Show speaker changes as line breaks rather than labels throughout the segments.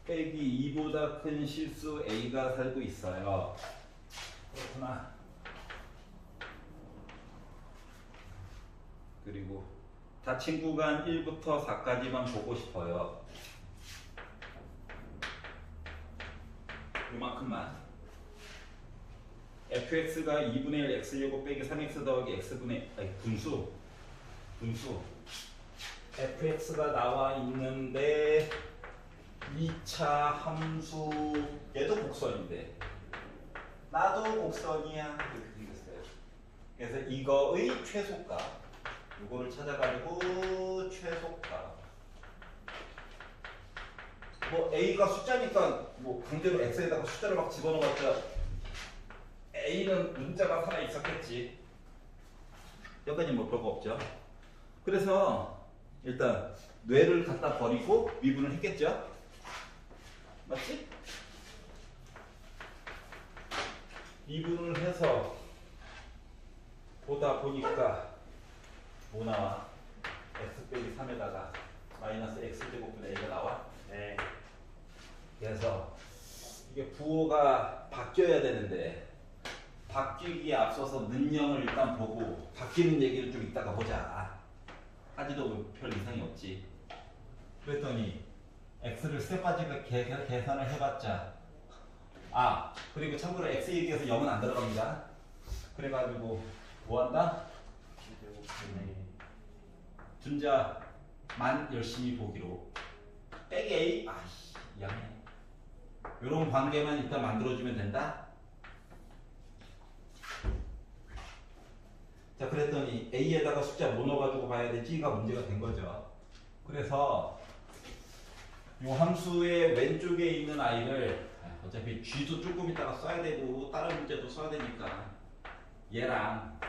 빼기 2보다 큰 실수 A가 살고 있어요. 그렇구나. 그리고 닫힌 구간 1부터 4까지만 보고 싶어요. 요만큼만. fx가 2분의 1 x제곱 빼기 3x 더하기 x분의 분수 fx가 나와 있는데 2차 함수 얘도 곡선인데 나도 곡선이야 이렇게 생겼어요. 그래서 이거의 최소값 이거를 찾아가지고 최소값 뭐 a가 숫자니까 뭐 강제로 x에다가 숫자를 막 집어넣었자 a는 문자가 살아 있었겠지. 여기까지 뭐 별거 없죠. 그래서 일단 뇌를 갖다 버리고 미분을 했겠죠. 맞지? 미분을 해서 보다 보니까 뭐 나와? x 빼기 3에다가 마이너스 x제곱분의 a가 나와?
네.
그래서 이게 부호가 바뀌어야 되는데 바뀌기에 앞서서 능령을 일단 보고 바뀌는 얘기를 좀 이따가 보자. 하지도 별 이상이 없지. 그랬더니 x를 세 가지가 계산을 해봤자 그리고 참고로 x 얘기해서 0은 안 들어갑니다. 그래가지고 뭐 한다? 분자만 열심히 보기로 빼기 a 미안해. 요런 관계만 일단 만들어주면 된다. 자, 그랬더니 a에다가 숫자 뭐 넣어가지고 봐야 되지가 문제가 된 거죠. 그래서 요 함수의 왼쪽에 있는 아이를 어차피 g도 조금 있다가 써야 되고 다른 문제도 써야 되니까 얘랑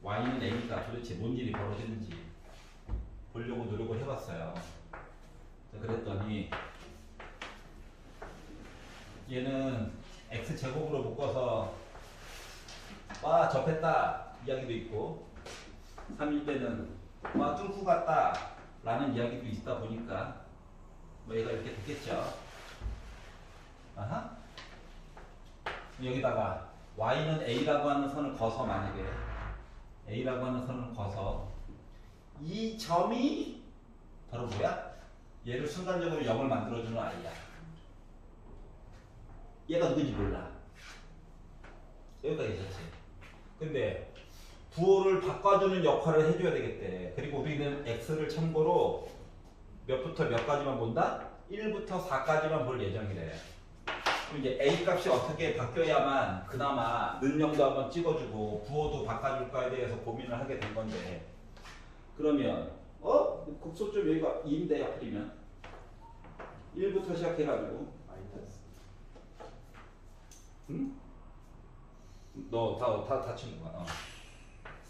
y는 a니까 도대체 뭔 일이 벌어지는지 보려고 노력을 해봤어요. 자, 그랬더니 얘는 x제곱으로 묶어서 접했다 이야기도 있고 3일 때는 뚫고 갔다 라는 이야기도 있다 보니까 뭐 얘가 이렇게 됐겠죠. 여기다가 y는 a라고 하는 선을 거서 만약에 a라고 하는 선을 거서 이 점이 바로 뭐야? 얘를 순간적으로 0을 만들어주는 아이야. 얘가 누군지 몰라. 여기까지 있었지. 근데 부호를 바꿔주는 역할을 해줘야 되겠대. 그리고 우리는 x를 참고로 몇부터 몇까지만 본다? 1부터 4까지만 볼 예정이래. 그럼 이제 a 값이 어떻게 바뀌어야만 그나마 능력도 한번 찍어주고 부호도 바꿔줄까에 대해서 고민을 하게 된 건데, 그러면 극소점 여기가 2인데 하필이면 1부터 시작해가지고
마이너스.
응? 너 다 치는 거야.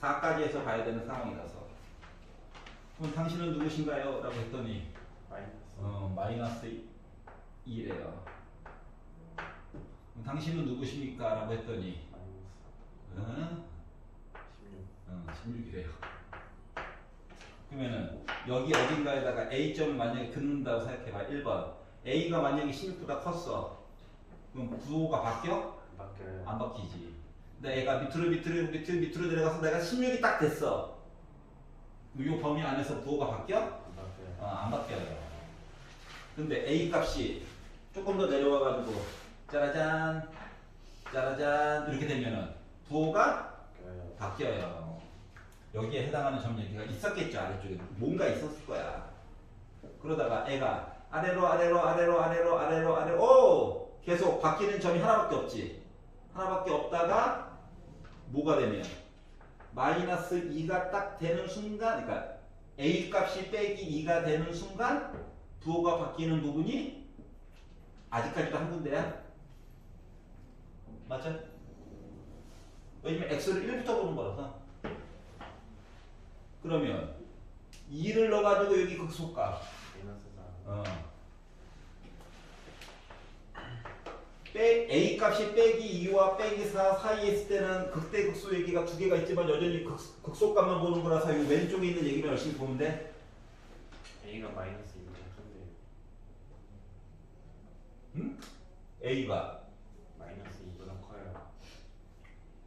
4까지 해서 봐야 되는 상황이라서. 그럼 당신은 누구신가요? 라고 했더니 마이너스 2래요. 당신은 누구십니까? 라고 했더니 16이래요. 그러면은 여기 어딘가에다가 A점을 만약에 긋는다고 생각해봐. 1번 A가 만약에 16보다 컸어. 그럼 부호가 바뀌어?
바뀌어요.
안 바뀌지. 근데 애가 밑으로 들어가서 내가 16이 딱 됐어. 이 범위 안에서 부호가 바뀌어?
안 바뀌어요.
안 바뀌어요. 근데 A 값이 조금 더 내려와가지고 짜라잔 이렇게 되면은 부호가 바뀌어요. 여기에 해당하는 점 얘기가 있었겠죠. 아래쪽에 뭔가 있었을 거야. 그러다가 애가 아래로 계속 바뀌는 점이 하나밖에 없지. 하나밖에 없다가 뭐가 되면 마이너스 2가 딱 되는 순간, 그러니까 A 값이 빼기 2가 되는 순간 부호가 바뀌는 부분이 아직까지도 한 군데야. 맞죠? 왜냐면 x를 1부터 보는 거라서. 그러면 2를 넣어가지고 여기 극소값 A 값이 빼기 2와 빼기 4 사이에 있을 때는 극대극소 얘기가 두 개가 있지만 여전히 극소값만 보는 거라서 이 왼쪽에 있는 얘기만 열심히 보면 돼.
A가 마이너스 2면 큰데
응? A가
마이너스 2보다 커요.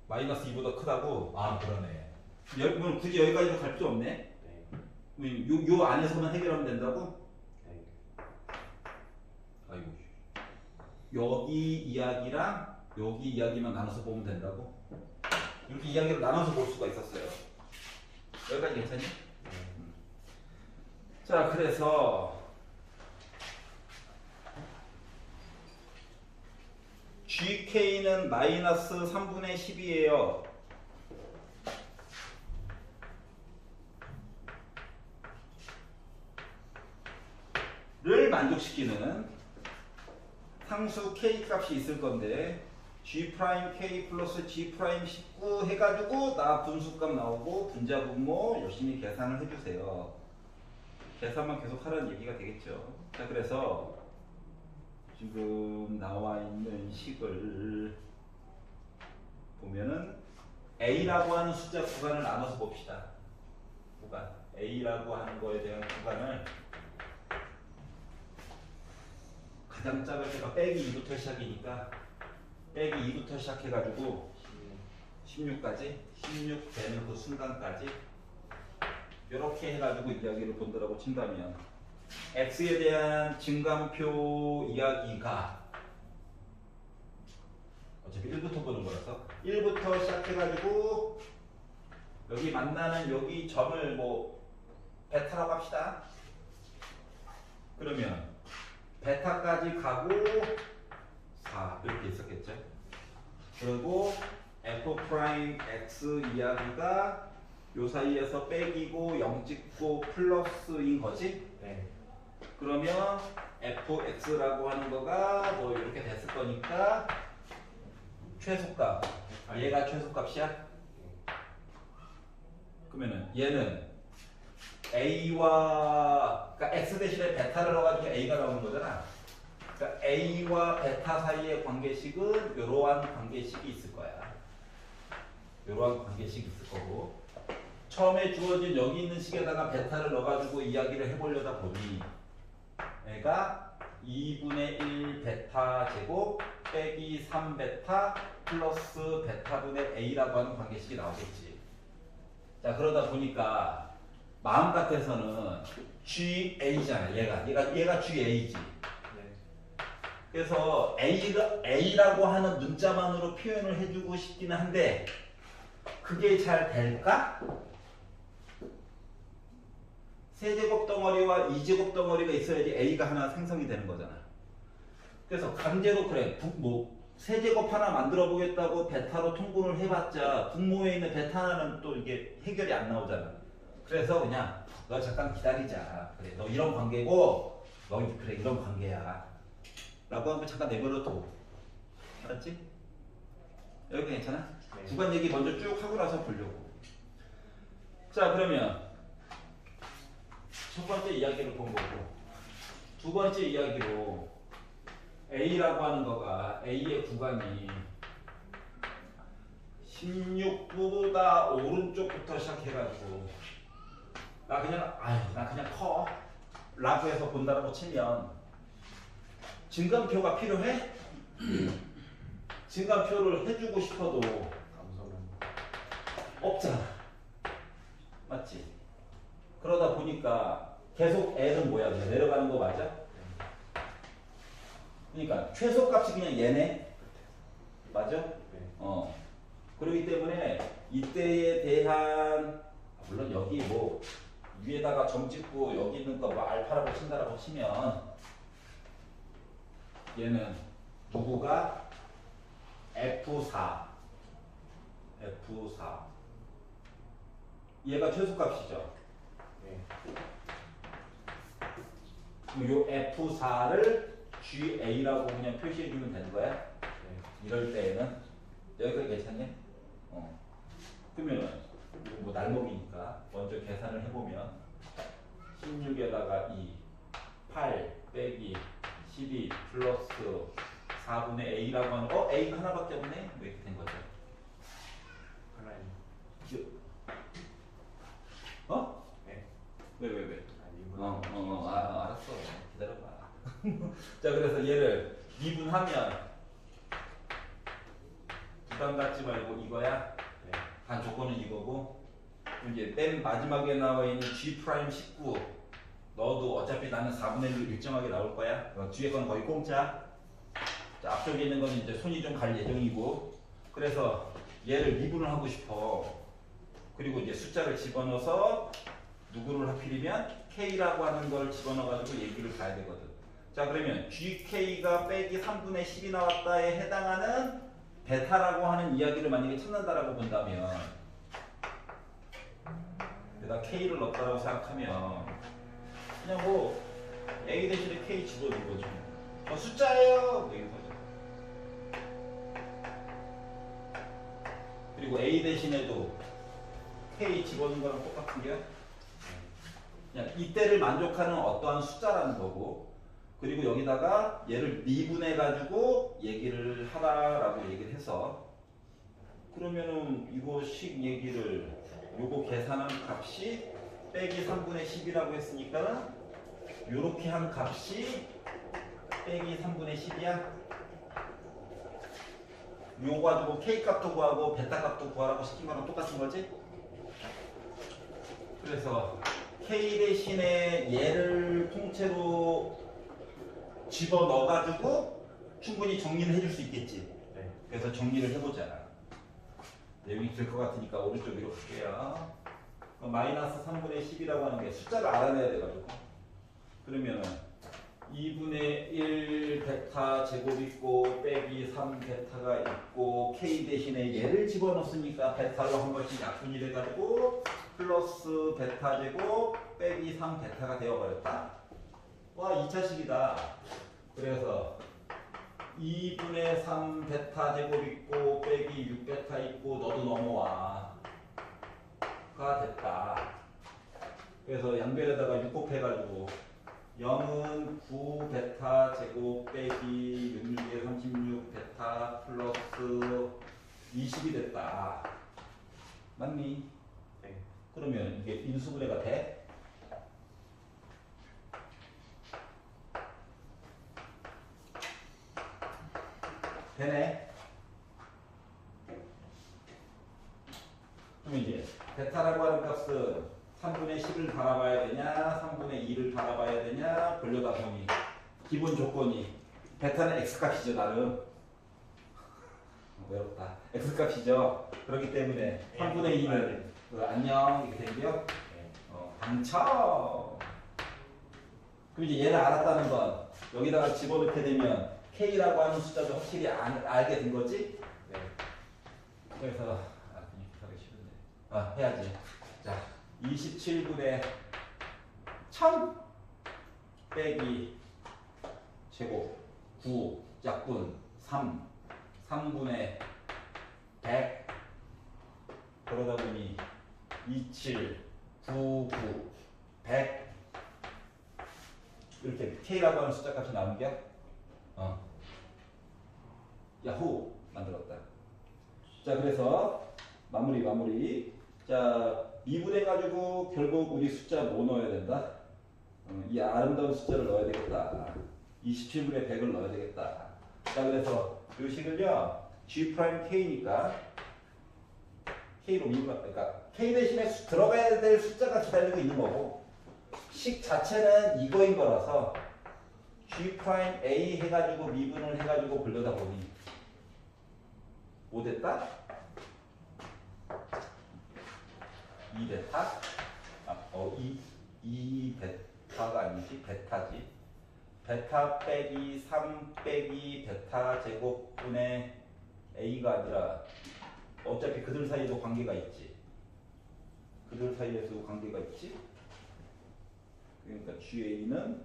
마이너스 2보다 크다고? 아 그러네. 그럼 굳이 여기까지도 갈 필요 없네.
네.
요 안에서만 해결하면 된다고?
네.
아이고. 여기 이야기랑 여기 이야기만 나눠서 보면 된다고? 이렇게 이야기를 나눠서 볼 수가 있었어요. 여기까지 괜찮니?
네.
자, 그래서 GK는 마이너스 3분의 10이에요. 를 만족시키는 상수 K 값이 있을 건데 G 프라임 K 플러스 G 프라임 19 해가지고 나 분수값 나오고 분자 분모 열심히 계산을 해주세요. 계산만 계속 하라는 얘기가 되겠죠. 자, 그래서 지금 나와 있는 식을 보면은 A라고 하는 숫자 구간을 나눠서 봅시다. 구간 A라고 하는 거에 대한 구간을 가장 작을 때가 빼기 2부터 시작이니까 빼기 2부터 시작해가지고 16까지 16 되는 그 순간까지 이렇게 해가지고 이야기를 본다라고 친다면 x에 대한 증감표 이야기가 어차피 1부터 보는 거라서 1부터 시작해가지고 여기 만나는 여기 점을 뭐 베타라고 합시다. 그러면 베타까지 가고 4 이렇게 있었겠죠. 그리고 f 프라임 x 이야기가 요 사이에서 빼기고 0 찍고 플러스인 거지.
네.
그러면 fx라고 하는 거가 뭐 이렇게 됐을 거니까 최소값 얘가 최소값이야. 그러면은 얘는 a와 그러니까 x 대신에 베타를 넣어가지고 a가 나오는 거잖아. 그러니까 a와 베타 사이의 관계식은 이러한 관계식이 있을 거야. 이러한 관계식이 있을 거고 처음에 주어진 여기 있는 식에다가 베타를 넣어가지고 이야기를 해보려다 보니 얘가 2분의 1 베타 제곱 빼기 3 베타 플러스 베타분의 a라고 하는 관계식이 나오겠지. 자, 그러다 보니까 마음 같아서는 GA잖아. 얘가 GA지.
네.
그래서 A라고 하는 문자만으로 표현을 해주고 싶기는 한데 그게 잘 될까? 세제곱 덩어리와 2제곱 덩어리가 있어야지 A가 하나 생성이 되는 거잖아. 그래서 강제로 그래. 세제곱 하나 만들어 보겠다고 베타로 통분을 해봤자 분모에 있는 베타 하나는 또 이게 해결이 안 나오잖아. 그래서 그냥 너 잠깐 기다리자. 그래, 너 이런 관계고 너 그래 이런 관계야. 라고 하면 잠깐 내버려둬. 알았지? 여기 괜찮아?
네.
구간 얘기 먼저 쭉 하고 나서 보려고. 자, 그러면 첫 번째 이야기를 본 거고 두 번째 이야기로 A라고 하는 거가 A의 구간이 16보다 오른쪽부터 시작해가지고 나 그냥 커 라고 해서 본다라고 치면 증감표가 필요해? 증감표를 해주고 싶어도
감소는
없잖아. 맞지? 그러다 보니까 계속 L은 뭐야? 그냥 내려가는 거 맞아? 그러니까 최소값이 그냥 얘네. 맞아?
네.
그렇기 때문에 이때에 대한 물론 여기 뭐 위에다가 점 찍고 여기 있는 거 뭐 알파라고 친다라고 치면 얘는 누구가 F4 얘가 최소값이죠.
네.
그럼 요 F4를 GA라고 그냥 표시해주면 되는 거야.
네.
이럴 때에는 여기까지 괜찮냐? 그러면은 이거 뭐 날먹이니까 먼저 계산을 해보면 16에다가 2, 8 빼기 12 플러스 4분의 A라고 하는 A가 하나밖에 없네? 왜 이렇게 된 거죠?
하나님. 네.
왜?
아니 이분.
알았어. 기다려봐. 자, 그래서 얘를 미분하면 부담 갖지 말고 이거야.
네.
단 조건은 이거고 이제 맨 마지막에 나와 있는 G 프라임 19 너도 어차피 나는 4분의 1로 일정하게 나올 거야. 뒤에 건 거의 공짜. 자, 앞쪽에 있는 건 이제 손이 좀 갈 예정이고 그래서 얘를 미분을 하고 싶어. 그리고 이제 숫자를 집어넣어서 누구를 하필이면 K라고 하는 걸 집어넣어가지고 얘기를 봐야 되거든. 자 그러면 GK가 빼기 3분의 10이 나왔다에 해당하는 베타라고 하는 이야기를 만약에 찾는다라고 본다면 내가 K를 넣었다고 생각하면 그냥 뭐 A 대신에 K 집어넣은 거죠. 숫자예요. 이렇게 하죠. 그리고 A 대신에도 K 집어넣은 거랑 똑같은 게 그냥 이때를 만족하는 어떠한 숫자라는 거고 그리고 여기다가 얘를 미분해 가지고 얘기를 하라라고 얘기를 해서 그러면은 이거식 얘기를 요거 계산한 값이 빼기 3분의 10이라고 했으니까 요렇게 한 값이 빼기 3분의 10이야. 요거 가지고 K 값도 구하고 베타 값도 구하라고 시킨 거랑 똑같은 거지? 그래서 K 대신에 얘를 통째로 집어넣어가지고 충분히 정리를 해줄 수 있겠지.
네.
그래서 정리를 해보자. 내용이 될 것 같으니까 오른쪽 위로 갈게요. 마이너스 3분의 10이라고 하는 게 숫자를 알아내야 돼가지고 그러면 2분의 1 베타 제곱 있고 빼기 3 베타가 있고 K 대신에 얘를 집어넣었으니까 베타로 한 번씩 약분이 돼가지고 플러스 베타 제곱 빼기 3 베타가 되어버렸다. 와 2차식이다. 그래서 2분의 3 베타 제곱 있고 빼기 6 베타 있고 너도 넘어와 가 됐다. 그래서 양변에다가 6 곱해가지고 0은 9 베타 제곱 빼기 6, 6에 36 베타 플러스 20이 됐다. 맞니?
네.
그러면 이게 인수분해가 돼? 되네. 그럼 이제 베타라고 하는 값은 3분의 10을 달아봐야 되냐 3분의 2를 달아봐야 되냐 돌려다 보니 기본 조건이 베타는 X값이죠 나름. 외롭다. X값이죠. 그렇기 때문에 3분의 2는 안녕 이렇게 되고요. 당첨. 그럼 이제 얘를 알았다는 건 여기다가 집어넣게 되면 K라고 하는 숫자도 확실히 알게 된 거지?
네.
그래서 하기 싫은데 해야지. 자 27분의 1000 빼기 제곱 9 약분 3분의 100 그러다 보니 27 99 100 이렇게 K라고 하는 숫자 값이 나오는 게 야호 만들었다. 자 그래서 마무리. 자 미분해 가지고 결국 우리 숫자 뭐 넣어야 된다? 이 아름다운 숫자를 넣어야 되겠다. 27분의 100을 넣어야 되겠다. 자 그래서 이 식을요 G 프라임 K니까 K로 미분 그러니까 K 대신에 들어가야 될 숫자가 기다리고 있는 거고 식 자체는 이거인 거라서 G 프라임 A 해가지고 미분을 해가지고 불러다 보니 뭐 됐다? 2베타? 2베타가 아니지 베타지. 베타 빼기 3 빼기 베타 제곱분의 A가 아니라 어차피 그들 사이에도 관계가 있지. 그들 사이에서도 관계가 있지. 그러니까 GA는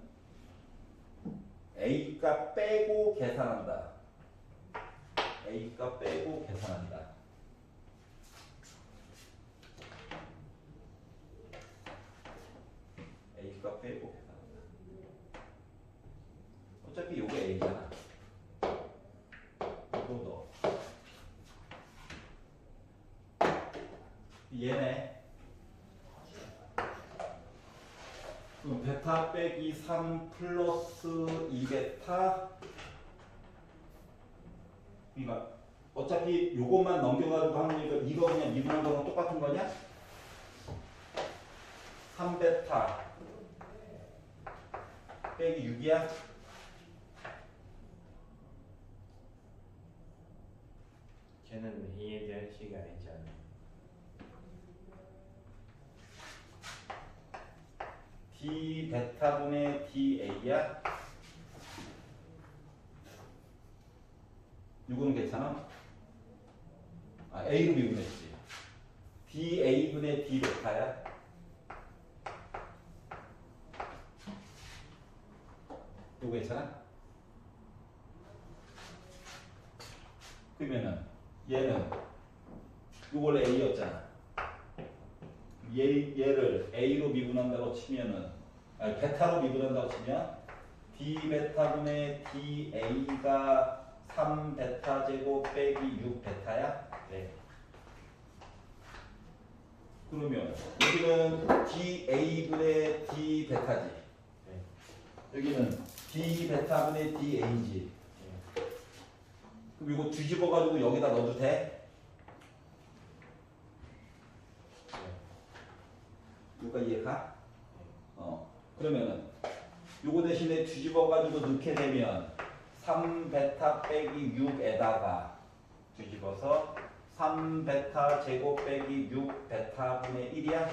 A값 빼고 계산한다. A값 빼고 계산한다. A값 빼고 계산한다. 어차피 요게 A잖아. 이거 넣어. 얘네. 그럼 베타 빼기 3 플러스 2베타 그러니까 어차피 요것만 넘겨가지고 하는 거니까 이거 그냥 미분한 거랑 똑같은 거냐? 3베타 빼기 6이야?
걔는 A에 대한 식이 아니지 않나요?
D 베타분의 DA야? 이거는 괜찮아? 아, A로 미분했지. DA분의 D 베타야? 이거 괜찮아? 그러면은 얘는 이거 원래 A였잖아. 얘를 A로 미분한다고 치면은 아니 베타로 미분한다고 치면 D 베타분의 DA가 3 베타 제곱 빼기 6 베타야?
네.
그러면 여기는 DA분의 D 베타지.
네.
여기는 D 베타분의 DA지.
네.
그럼 이거 뒤집어 가지고 여기다 넣어도 돼?
네.
이거 이해가? 그러면은 요거 대신에 뒤집어 가지고 넣게 되면 3 베타 빼기 6에다가 뒤집어서 3 베타 제곱 빼기 6 베타분의 1이야?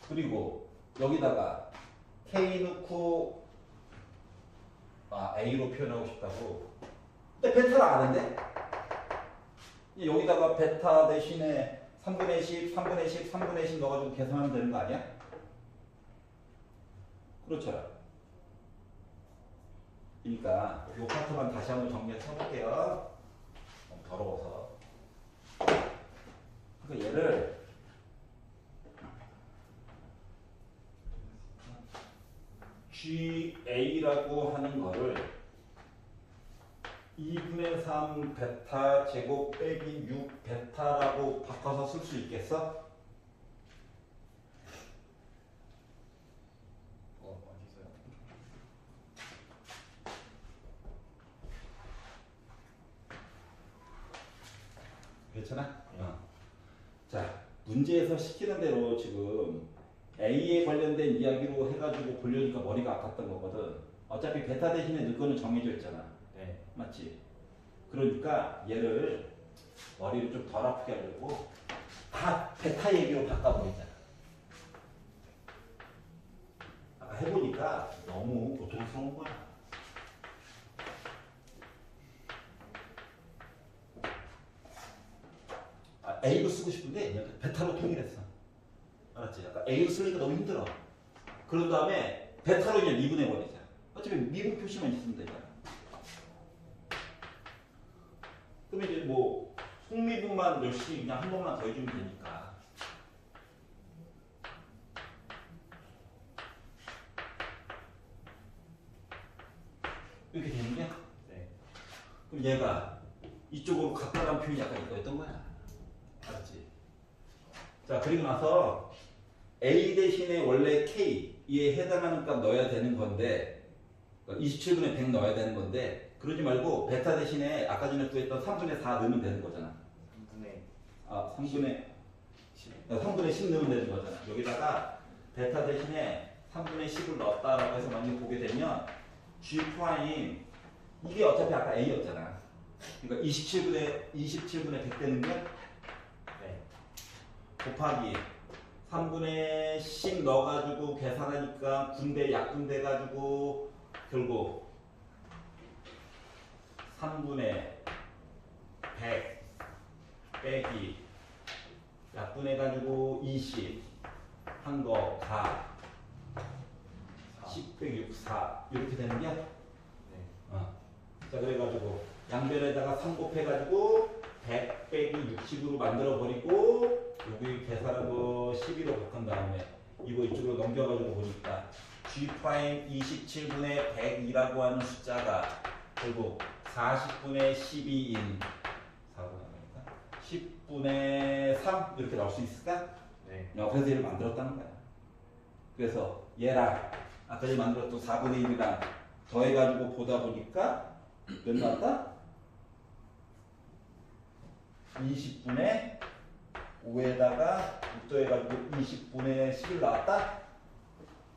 그리고 여기다가 K 넣고 A로 표현하고 싶다고. 근데 베타를 아는데? 여기다가 베타 대신에 3분의 10, 3분의 10, 3분의 10 넣어가지고 계산하면 되는 거 아니야? 그렇죠. 그러니까 이 파트만 다시 한번 정리해서 해볼게요. 너무 더러워서. 그러니까 얘를 GA라고 하는 거를 2분의 3 베타 제곱 빼기 6 베타라고 바꿔서 쓸 수 있겠어?
어디서요?
괜찮아? 자, 문제에서 시키는 대로 지금 A에 관련된 이야기로 해가지고 보려니까 머리가 아팠던 거거든. 어차피 베타 대신에 넣을 거는 정해져 있잖아.
네.
맞지? 그러니까 얘를 머리를 좀 덜 아프게 하려고 다 베타 얘기로 바꿔버리잖아. 아까 해보니까 너무 고통스러운 거야. A로 쓰고 싶은데 베타로 통일했어. 알았지? 아까 A로 쓰니까 너무 힘들어. 그런 다음에 베타로 그냥 미분해버리자. 어차피 미분 표시만 있으면 되잖아. 그러면 이제 뭐 속미분만 몇씩 그냥 한 번만 더 해주면 되니까. 이렇게 되는 게?
네.
그럼 얘가 이쪽으로 가까운 표현이 약간 이거였던 거야. 알았지? 자, 그리고 나서 A 대신에 원래 K에 해당하는 값 넣어야 되는 건데 27분의 100 넣어야 되는 건데 그러지 말고 베타 대신에 아까 전에 구했던 3분의 4 넣으면 되는 거잖아. 3분의 10 넣으면 되는 거잖아. 여기다가 베타 대신에 3분의 10을 넣었다라고 해서 만약에 보게 되면 G 프라임 이게 어차피 아까 A였잖아. 그러니까 27분의 100 되는 게
네.
곱하기 3분의 10 넣어가지고 계산하니까 군대 약분돼 가지고 결국 3분의 100 빼기 약분해 가지고 20 한 거 4 10 빼기 6 4 이렇게 되는 게
네.
자, 그래가지고 양변에다가 3 곱해가지고 100 빼기 60으로 만들어버리고 여기 계산한 거 12로 바꾼 다음에 이거 이쪽으로 넘겨가지고 보니까 G 프라임 27분의 100이라고 하는 숫자가 결국 40분의 12인 10분의 3 이렇게 나올 수 있을까?
네.
그래서 얘를 만들었다는 거야. 그래서 얘랑 아까 전에 만들었던 4분의 1이랑 더해가지고 보다 보니까 몇 나왔다? 20분의 5에다가 6 더해가지고 20분의 11 나왔다?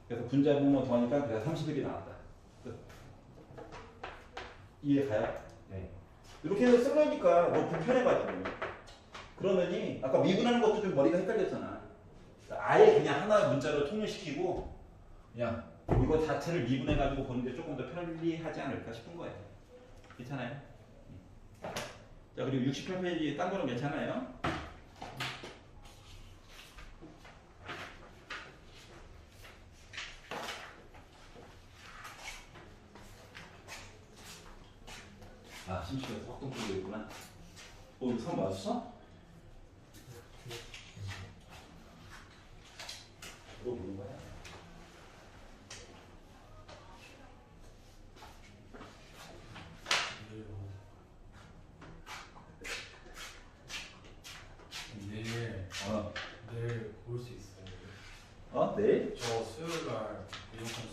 그래서 분자 부모 더하니까 그래서 31이 나왔다. 끝. 이해 가요?
네.
이렇게 해서 쓰려니까 너 불편해가지고. 그러더니 아까 미분하는 것도 좀 머리가 헷갈렸잖아. 아예 그냥 하나 문자로 통일시키고 그냥 이거 자체를 미분해가지고 보는 게 조금 더 편리하지 않을까 싶은 거예요. 괜찮아요? 자, 그리고 68페이지 딴 거는 괜찮아요? 아, 심심해서 확동 풀고 있구나. 이거 선 맞았어? 이거 모르는 거야?
내일
어.
내일 볼 수 있어요.
어? 내일?
저 수요일 날 무조건